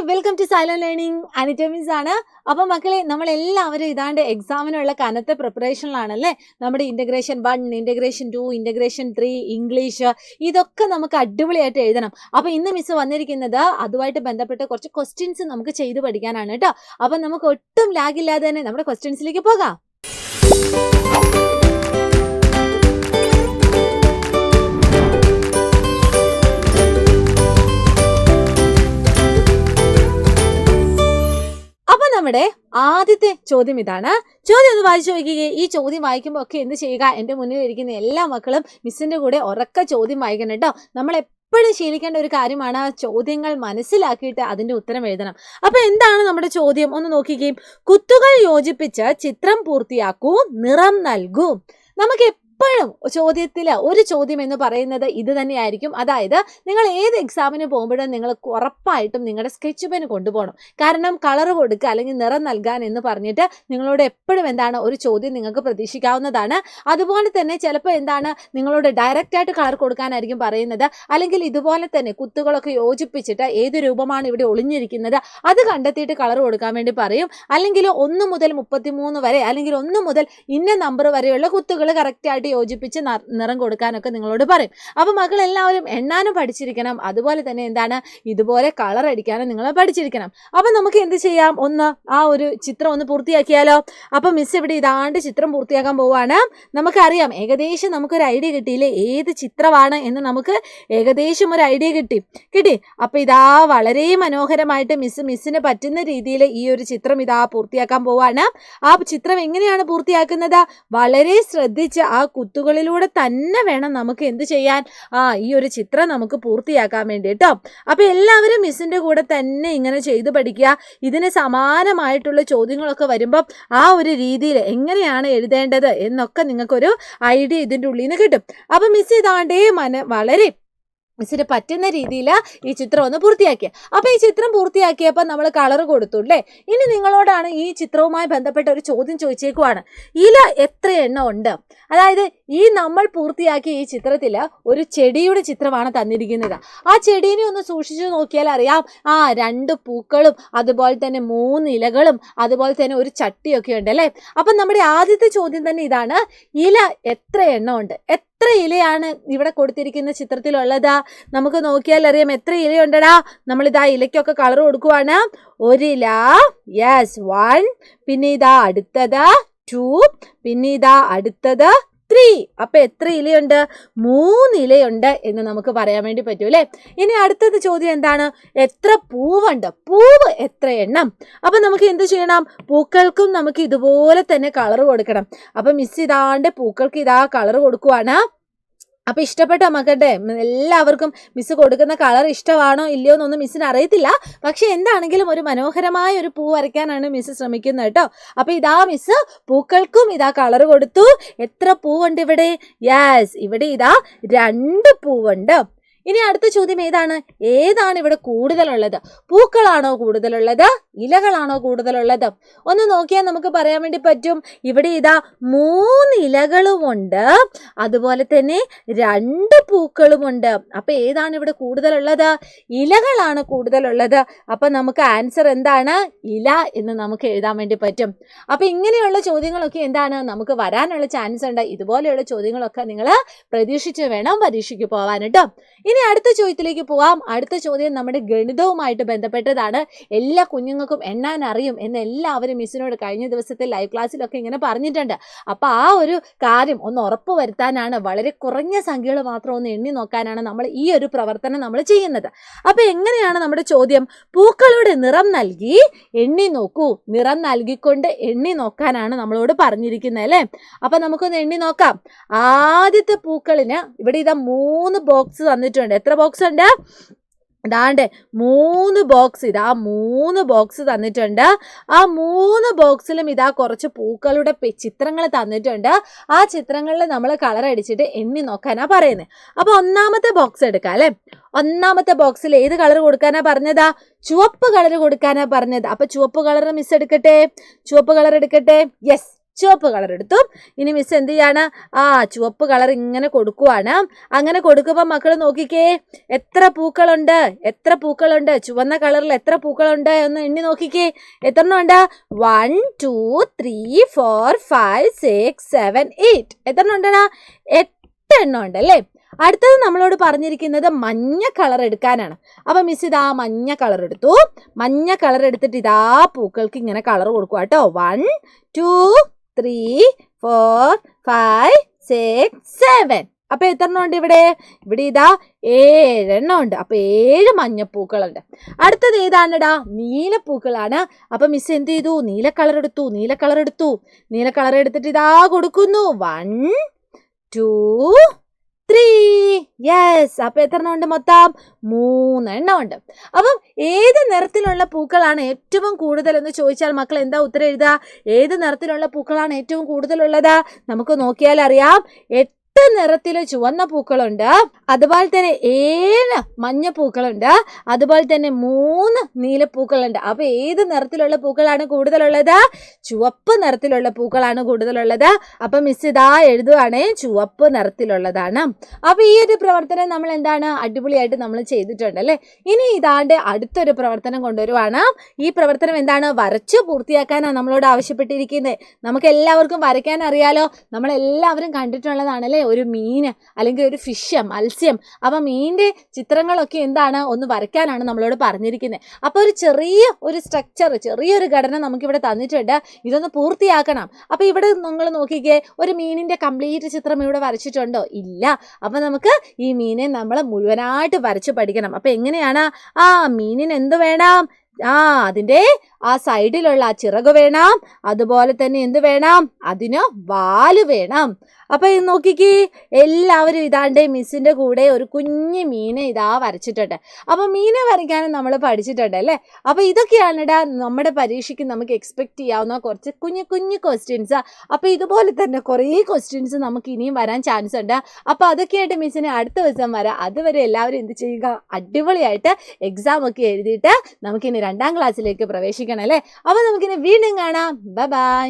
Welcome to silent learning. Anita miss ആണ്. അപ്പം മക്കളെ, നമ്മളെല്ലാവരും ഇതാണ്ട് എക്സാമിനുള്ള കനത്ത പ്രിപ്പറേഷനിലാണല്ലേ. നമ്മുടെ ഇൻ്റഗ്രേഷൻ 1, ഇൻ്റഗ്രേഷൻ 2, ഇൻ്റഗ്രേഷൻ 3, ഇംഗ്ലീഷ്, ഇതൊക്കെ നമുക്ക് അടിപൊളിയായിട്ട് എഴുതണം. അപ്പം ഇന്ന് മിസ് വന്നിരിക്കുന്നത് അതുമായിട്ട് ബന്ധപ്പെട്ട കുറച്ച് ക്വസ്റ്റ്യൻസ് നമുക്ക് ചെയ്ത് പഠിക്കാനാണ് കേട്ടോ. അപ്പം നമുക്ക് ഒട്ടും ലാഗില്ലാതെ തന്നെ നമ്മുടെ ക്വസ്റ്റ്യൻസിലേക്ക് പോകാം. നമ്മുടെ ആദ്യത്തെ ചോദ്യം ഇതാണ്. ചോദ്യം ഒന്ന് വായിച്ചു നോക്കിക്കേ. ഈ ചോദ്യം വായിക്കുമ്പോൾ ഒക്കെ എന്ത് ചെയ്യുക, എൻ്റെ മുന്നിൽ ഇരിക്കുന്ന എല്ലാ മക്കളും മിസ്സിൻ്റെ കൂടെ ഉറക്ക ചോദ്യം വായിക്കണം കേട്ടോ. നമ്മൾ എപ്പോഴും ശീലിക്കേണ്ട ഒരു കാര്യമാണ് ചോദ്യങ്ങൾ മനസ്സിലാക്കിയിട്ട് അതിൻ്റെ ഉത്തരം എഴുതണം. അപ്പോൾ എന്താണ് നമ്മുടെ ചോദ്യം ഒന്ന് നോക്കിക്കുകയും, കുത്തുകൾ യോജിപ്പിച്ച് ചിത്രം പൂർത്തിയാക്കൂ, നിറം നൽകൂ. നമുക്ക് എപ്പോഴും ചോദ്യത്തിൽ ഒരു ചോദ്യം എന്ന് പറയുന്നത് ഇത് തന്നെയായിരിക്കും. അതായത് നിങ്ങൾ ഏത് എക്സാമിന് പോകുമ്പോഴും നിങ്ങൾ ഉറപ്പായിട്ടും നിങ്ങളുടെ സ്കെച്ച് പെൻ കൊണ്ടുപോകണം. കാരണം കളർ കൊടുക്കുക അല്ലെങ്കിൽ നിറം നൽകാൻ എന്ന് പറഞ്ഞിട്ട് നിങ്ങളോട് എപ്പോഴും എന്താണ് ഒരു ചോദ്യം നിങ്ങൾക്ക് പ്രതീക്ഷിക്കാവുന്നതാണ്. അതുപോലെ തന്നെ ചിലപ്പോൾ എന്താണ് നിങ്ങളോട് ഡയറക്റ്റായിട്ട് കളർ കൊടുക്കാനായിരിക്കും പറയുന്നത്. അല്ലെങ്കിൽ ഇതുപോലെ തന്നെ കുത്തുകളൊക്കെ യോജിപ്പിച്ചിട്ട് ഏത് രൂപമാണ് ഇവിടെ ഒളിഞ്ഞിരിക്കുന്നത് അത് കണ്ടെത്തിയിട്ട് കളർ കൊടുക്കാൻ വേണ്ടി പറയും. അല്ലെങ്കിൽ 1 മുതൽ 33 വരെ അല്ലെങ്കിൽ 1 മുതൽ ഇന്ന നമ്പർ വരെയുള്ള കുത്തുകൾ കറക്റ്റായിട്ട് യോജിപ്പിച്ച് നിറം കൊടുക്കാനൊക്കെ നിങ്ങളോട് പറയും. അപ്പൊ മക്കൾ എല്ലാവരും എണ്ണാനും പഠിച്ചിരിക്കണം. അതുപോലെ തന്നെ എന്താണ് ഇതുപോലെ കളർ അടിക്കാനും നിങ്ങൾ പഠിച്ചിരിക്കണം. അപ്പൊ നമുക്ക് എന്ത് ചെയ്യാം, ഒന്ന് ആ ഒരു ചിത്രം ഒന്ന് പൂർത്തിയാക്കിയാലോ. അപ്പൊ മിസ് ഇവിടെ ഇതാണ്ട് ചിത്രം പൂർത്തിയാക്കാൻ പോവാണ്. നമുക്കറിയാം ഏകദേശം നമുക്കൊരു ഐഡിയ കിട്ടിയില്ലേ ഏത് ചിത്രമാണ് എന്ന്. നമുക്ക് ഏകദേശം ഒരു ഐഡിയ കിട്ടി. അപ്പൊ ഇതാ വളരെ മനോഹരമായിട്ട് മിസ്സിന് പറ്റുന്ന രീതിയിൽ ഈ ഒരു ചിത്രം ഇതാ പൂർത്തിയാക്കാൻ പോവാണ്. ആ ചിത്രം എങ്ങനെയാണ് പൂർത്തിയാക്കുന്നത്, വളരെ ശ്രദ്ധിച്ച് ആ കുത്തുകളിലൂടെ തന്നെ വേണം നമുക്ക് എന്ത് ചെയ്യാൻ, ഈ ഒരു ചിത്രം നമുക്ക് പൂർത്തിയാക്കാൻ വേണ്ടിട്ടോ. അപ്പൊ എല്ലാവരും മിസ്സിന്റെ കൂടെ തന്നെ ഇങ്ങനെ ചെയ്തു പഠിക്കുക. ഇതിന് സമാനമായിട്ടുള്ള ചോദ്യങ്ങളൊക്കെ വരുമ്പോൾ ആ ഒരു രീതിയിൽ എങ്ങനെയാണ് എഴുതേണ്ടത് എന്നൊക്കെ നിങ്ങൾക്കൊരു ഐഡിയ ഇതിൻ്റെ ഉള്ളിൽ നിന്ന് കിട്ടും. അപ്പൊ മിസ് ഇതാണ്ടേ വളരെ മിസ്സിന് പറ്റുന്ന രീതിയിൽ ഈ ചിത്രം ഒന്ന് പൂർത്തിയാക്കിയ. അപ്പോൾ ഈ ചിത്രം പൂർത്തിയാക്കിയപ്പോൾ നമ്മൾ കളർ കൊടുത്തു അല്ലേ. ഇനി നിങ്ങളോടാണ് ഈ ചിത്രവുമായി ബന്ധപ്പെട്ട ഒരു ചോദ്യം ചോദിച്ചേക്കുവാണ്. ഇല എത്ര എണ്ണം ഉണ്ട്? അതായത് ഈ നമ്മൾ പൂർത്തിയാക്കിയ ഈ ചിത്രത്തിൽ ഒരു ചെടിയുടെ ചിത്രമാണ് തന്നിരിക്കുന്നത്. ആ ചെടീനെ ഒന്ന് സൂക്ഷിച്ചു നോക്കിയാൽ അറിയാം 2 പൂക്കളും അതുപോലെ തന്നെ 3 ഇലകളും അതുപോലെ തന്നെ ഒരു ചട്ടിയൊക്കെ ഉണ്ട് അല്ലേ. അപ്പം നമ്മുടെ ആദ്യത്തെ ചോദ്യം തന്നെ ഇതാണ്, ഇല എത്ര എണ്ണം ഉണ്ട്? എത്ര ഇലയാണ് ഇവിടെ കൊടുത്തിരിക്കുന്ന ചിത്രത്തിലുള്ളത്? നമുക്ക് നോക്കിയാൽ അറിയാം എത്ര ഇലയുണ്ടടാ. നമ്മളിതാ ഇലയ്ക്കൊക്കെ കളർ കൊടുക്കുവാണ്. 1 ഇല, യെസ് 1. പിന്നെ ഇതാ അടുത്തത് 2. പിന്നെ ഇതാ അടുത്തത് 3. അപ്പൊ എത്ര ഇലയുണ്ട്? 3 ഇലയുണ്ട് എന്ന് നമുക്ക് പറയാൻ വേണ്ടി പറ്റൂ അല്ലേ. ഇനി അടുത്തത് ചോദ്യം എന്താണ്, എത്ര പൂവുണ്ട്? പൂവ് എത്ര എണ്ണം? അപ്പൊ നമുക്ക് എന്ത് ചെയ്യണം, പൂക്കൾക്കും നമുക്ക് ഇതുപോലെ തന്നെ കളർ കൊടുക്കണം. അപ്പൊ മിസ് ഇതാണ്ട് പൂക്കൾക്ക് ഇതാ കളർ കൊടുക്കുവാണ്. അപ്പൊ ഇഷ്ടപ്പെട്ടോ മക്കളുടെ എല്ലാവർക്കും? മിസ് കൊടുക്കുന്ന കളർ ഇഷ്ടമാണോ ഇല്ലയോ എന്നൊന്നും മിസ്സിന് അറിയത്തില്ല. പക്ഷെ എന്താണെങ്കിലും ഒരു മനോഹരമായ ഒരു പൂ വരയ്ക്കാനാണ് മിസ് ശ്രമിക്കുന്നത് കേട്ടോ. അപ്പൊ ഇതാ മിസ് പൂക്കൾക്കും ഇതാ കളർ കൊടുത്തു. എത്ര പൂവുണ്ട് ഇവിടെ? യെസ്, ഇവിടെ ഇതാ 2 പൂവുണ്ട്. ഇനി അടുത്ത ചോദ്യം ഏതാണ് ഇവിടെ കൂടുതലുള്ളത്? പൂക്കളാണോ കൂടുതലുള്ളത്, ഇലകളാണോ കൂടുതലുള്ളത്? ഒന്ന് നോക്കിയാൽ നമുക്ക് പറയാൻ വേണ്ടി പറ്റും. ഇവിടെ ഇതാ 3 ഇലകളുമുണ്ട്, അതുപോലെ തന്നെ 2 പൂക്കളുമുണ്ട്. അപ്പൊ ഏതാണ് ഇവിടെ കൂടുതലുള്ളത്? ഇലകളാണ് കൂടുതലുള്ളത്. അപ്പൊ നമുക്ക് ആൻസർ എന്താണ്? ഇല എന്ന് നമുക്ക് എഴുതാൻ വേണ്ടി പറ്റും. അപ്പൊ ഇങ്ങനെയുള്ള ചോദ്യങ്ങളൊക്കെ എന്താണ് നമുക്ക് വരാനുള്ള ചാൻസ് ഉണ്ട്. ഇതുപോലെയുള്ള ചോദ്യങ്ങളൊക്കെ നിങ്ങൾ പ്രതീക്ഷിച്ച് വേണം പരീക്ഷയ്ക്ക് പോകാൻ കേട്ടോ. ഇനി അടുത്ത ചോദ്യത്തിലേക്ക് പോവാം. അടുത്ത ചോദ്യം നമ്മുടെ ഗണിതവുമായിട്ട് ബന്ധപ്പെട്ടതാണ്. എല്ലാ കുഞ്ഞുങ്ങൾക്കും എണ്ണാൻ അറിയും എന്ന് എല്ലാവരും മിസ്സിനോട് കഴിഞ്ഞ ദിവസത്തെ ലൈവ് ക്ലാസ്സിലൊക്കെ ഇങ്ങനെ പറഞ്ഞിട്ടുണ്ട്. അപ്പോൾ ആ ഒരു കാര്യം ഒന്ന് ഉറപ്പ് വരുത്താനാണ്, വളരെ കുറഞ്ഞ സംഖ്യകൾ മാത്രം ഒന്ന് എണ്ണി നോക്കാനാണ് നമ്മൾ ഈ ഒരു പ്രവർത്തനം നമ്മൾ ചെയ്യുന്നത്. അപ്പോൾ എങ്ങനെയാണ് നമ്മുടെ ചോദ്യം? പൂക്കളുടെ നിറം നൽകി എണ്ണി നോക്കൂ. നിറം നൽകിക്കൊണ്ട് എണ്ണി നോക്കാനാണ് നമ്മളോട് പറഞ്ഞിരിക്കുന്നത് അല്ലേ. അപ്പം നമുക്കൊന്ന് എണ്ണി നോക്കാം. ആദ്യത്തെ പൂക്കളിന് ഇവിടെ ഇതാ 3 ബോക്സ് തന്നിട്ടുണ്ട്. എത്ര ബോക്സ് ഉണ്ട്? ഇതാണ്ട് 3 ബോക്സ്. ഇതാ 3 ബോക്സ് തന്നിട്ടുണ്ട്. ആ 3 ബോക്സിലും ഇതാ കുറച്ച് പൂക്കളുടെ ചിത്രങ്ങൾ തന്നിട്ടുണ്ട്. ആ ചിത്രങ്ങളിൽ നമ്മൾ കളർ അടിച്ചിട്ട് എണ്ണി നോക്കാനാ പറയുന്നത്. അപ്പൊ ഒന്നാമത്തെ ബോക്സ് എടുക്കാം അല്ലെ. ഒന്നാമത്തെ ബോക്സിൽ ഏത് കളർ കൊടുക്കാനാ പറഞ്ഞതാ? ചുവപ്പ് കളർ കൊടുക്കാനാ പറഞ്ഞത്. അപ്പൊ ചുവപ്പ് കളർ മിസ് എടുക്കട്ടെ, ചുവപ്പ് കളർ എടുക്കട്ടെ. യെസ്, ചുവപ്പ് കളർ എടുത്തു. ഇനി മിസ് എന്ത് ചെയ്യാണ്? ചുവപ്പ് കളർ ഇങ്ങനെ കൊടുക്കുവാണ്. അങ്ങനെ കൊടുക്കുമ്പോൾ മക്കൾ നോക്കിക്കേ, എത്ര പൂക്കളുണ്ട്? ചുവന്ന കളറിൽ എത്ര പൂക്കളുണ്ട് എന്ന് എണ്ണി നോക്കിക്കേ. എത്ര എണ്ണം ഉണ്ട്? 1 2 3 4 5 6 7 8. എത്ര എണ്ണം ഉണ്ടെടാ? 8 എണ്ണം ഉണ്ട് അല്ലേ? അടുത്തത് നമ്മളോട് പറഞ്ഞിരിക്കുന്നത് മഞ്ഞ കളർ എടുക്കാനാണ്. അപ്പൊ മിസ് ഇതാ മഞ്ഞ കളർ എടുത്തു. മഞ്ഞ കളർ എടുത്തിട്ട് ഇതാ പൂക്കൾക്ക് ഇങ്ങനെ കളർ കൊടുക്കുക കേട്ടോ. 1 2 3 4 5 6 7. അപ്പൊ എത്ര എണ്ണം ഉണ്ട് ഇവിടെ? ഇവിടെ ഇതാ 7 എണ്ണം ഉണ്ട്. അപ്പൊ 7 മഞ്ഞപ്പൂക്കളുണ്ട്. അടുത്തത് ഏതാണെടാ? നീലപ്പൂക്കളാണ്. അപ്പൊ മിസ് എന്ത് ചെയ്തു? നീല കളർ എടുത്തിട്ട് ഇതാ കൊടുക്കുന്നു. 1 2 3. യെസ്. അപ്പൊ എത്ര എണ്ണം ഉണ്ട്? മൊത്തം 3 എണ്ണം ഉണ്ട്. അപ്പം ഏത് നിറത്തിലുള്ള പൂക്കളാണ് ഏറ്റവും കൂടുതൽ എന്ന് ചോദിച്ചാൽ മക്കൾ എന്താ ഉത്തരം എഴുതുക? ഏത് നിറത്തിലുള്ള പൂക്കളാണ് ഏറ്റവും കൂടുതലുള്ളത്? നമുക്ക് നോക്കിയാൽ അറിയാം. 8 നിറത്തില് ചുവന്ന പൂക്കളുണ്ട്, അതുപോലെ തന്നെ 7 മഞ്ഞ പൂക്കളുണ്ട്, അതുപോലെ തന്നെ 3 നീലപ്പൂക്കളുണ്ട്. അപ്പൊ ഏത് നിറത്തിലുള്ള പൂക്കളാണ് കൂടുതലുള്ളത്? ചുവപ്പ് നിറത്തിലുള്ള പൂക്കളാണ് കൂടുതലുള്ളത്. അപ്പൊ മിസ് ഇതാ എഴുതുവാണേ, ചുവപ്പ് നിറത്തിലുള്ളതാണ്. അപ്പൊ ഈ ഒരു പ്രവർത്തനം നമ്മൾ എന്താണ് അടിപൊളിയായിട്ട് നമ്മൾ ചെയ്തിട്ടുണ്ട് അല്ലെ. ഇനി ഇതാണ്ട് അടുത്തൊരു പ്രവർത്തനം കൊണ്ടുവരുവാണ്. ഈ പ്രവർത്തനം എന്താണ്? വരച്ചു പൂർത്തിയാക്കാനാണ് നമ്മളോട് ആവശ്യപ്പെട്ടിരിക്കുന്നത്. നമുക്ക് എല്ലാവർക്കും വരയ്ക്കാൻ അറിയാലോ, നമ്മളെല്ലാവരും കണ്ടിട്ടുള്ളതാണല്ലേ ഒരു മീന് അല്ലെങ്കിൽ ഒരു ഫിഷ്, മത്സ്യം. അപ്പൊ മീനിന്റെ ചിത്രങ്ങളൊക്കെ എന്താണ് ഒന്ന് വരയ്ക്കാനാണ് നമ്മളോട് പറഞ്ഞിരിക്കുന്നത്. അപ്പൊ ഒരു ചെറിയൊരു സ്ട്രക്ചർ, ചെറിയൊരു ഘടന നമുക്കിവിടെ തന്നിട്ടുണ്ട്. ഇതൊന്ന് പൂർത്തിയാക്കണം. അപ്പൊ ഇവിടെ നിങ്ങൾ നോക്കിക്കേ, ഒരു മീനിന്റെ കംപ്ലീറ്റ് ചിത്രം ഇവിടെ വരച്ചിട്ടുണ്ടോ? ഇല്ല. അപ്പൊ നമുക്ക് ഈ മീനെ നമ്മൾ മുഴുവനായിട്ട് വരച്ചു പഠിക്കണം. അപ്പൊ എങ്ങനെയാണ്? മീനിന് എന്ത് വേണം? അതിന്റെ സൈഡിലുള്ള ചിറക് വേണം, അതുപോലെ തന്നെ എന്ത് വേണം? അതിന് വാല് വേണം. അപ്പൊ നോക്കിക്കേ, എല്ലാവരും ഇതാണ്ട് മിസ്സിന്റെ കൂടെ ഒരു കുഞ്ഞു മീനെ ഇതാ വരച്ചിട്ടുണ്ട്. അപ്പൊ മീനെ വരയ്ക്കാനും നമ്മൾ പഠിച്ചിട്ടുണ്ട് അല്ലേ. അപ്പൊ ഇതൊക്കെയാണ് നമ്മുടെ പരീക്ഷയ്ക്ക് നമുക്ക് എക്സ്പെക്ട് ചെയ്യാവുന്ന കുറച്ച് കുഞ്ഞു കുഞ്ഞു ക്വസ്റ്റ്യൻസ്. അപ്പൊ ഇതുപോലെ തന്നെ കുറേ ക്വസ്റ്റ്യൻസ് നമുക്ക് ഇനിയും വരാൻ ചാൻസ് ഉണ്ട്. അപ്പൊ അതൊക്കെയായിട്ട് മിസ്സിനെ അടുത്ത ദിവസം വരാം. അതുവരെ എല്ലാവരും എന്ത് ചെയ്യുക? അടിപൊളിയായിട്ട് എക്സാം ഒക്കെ എഴുതിയിട്ട് നമുക്കിനി 2ാം ക്ലാസ്സിലേക്ക് പ്രവേശിക്കണം അല്ലേ. അപ്പൊ നമുക്കിനി വീണ്ടും കാണാം. Bye bye.